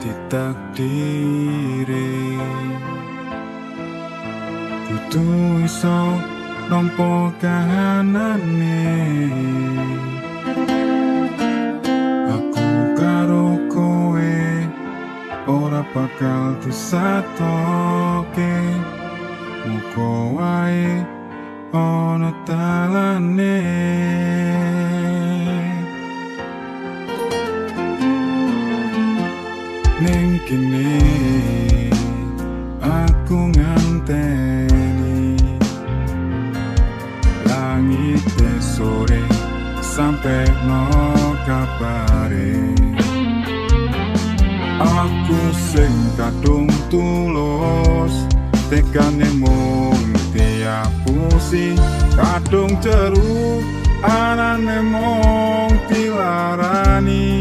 ditakdiri kudu iso nampa kahanane. Aku karo kowe ora bakal disatoke, muga wae ana dalane. Ning kene aku nganteni langit sore sampai no kabare. Aku sing kadung tulus tekane mung diapusi, kadung jeru anane mung dilarani.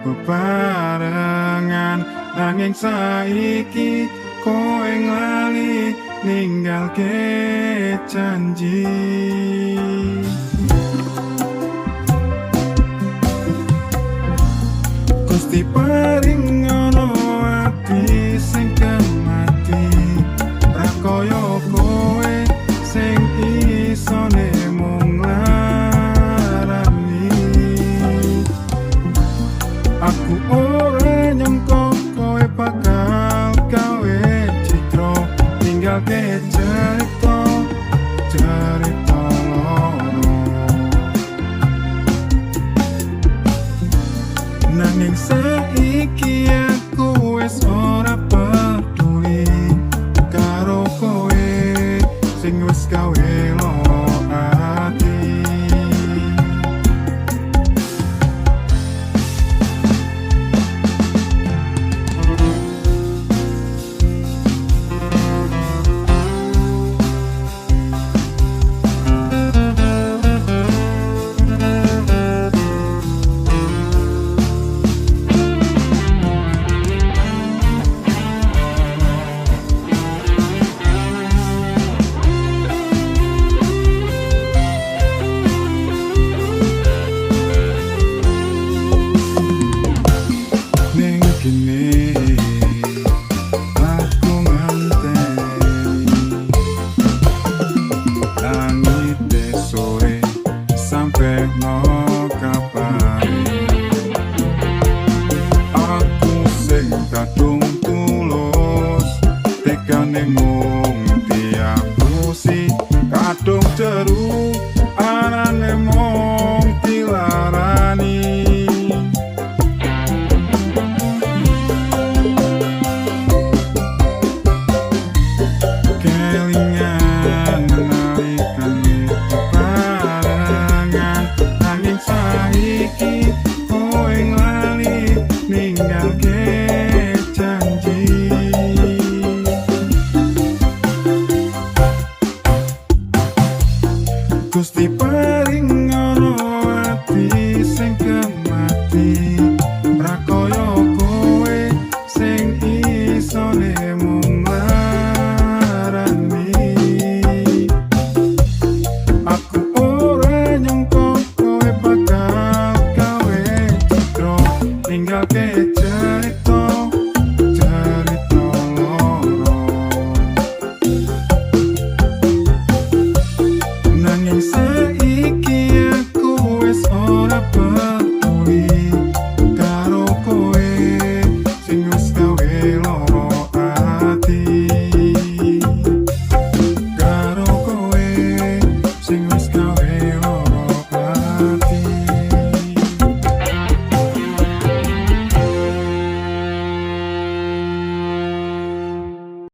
Bebarengan nanging saiki kowe nglali ninggalke janji. Gusti paring ngono ati sing mati, ra kaya kowe sing isone mung aku ora nyangka kowe bakal gawe citra ninggalke cerita loro. Nanging saiki aku wis ora peduli karo kowe sing wis gawe loro ati. Kadung tulus tekane mung diapusi, kadung jeru anane mung dilarani. Kelingan nalikane bebarengan nanging saiki kowe nglali ninggalke Gusti paring ngono ati sing mati, ra kaya kowe sing isone mung larani. Aku ora nyangka kowe bakal gawe citra ninggalke cerita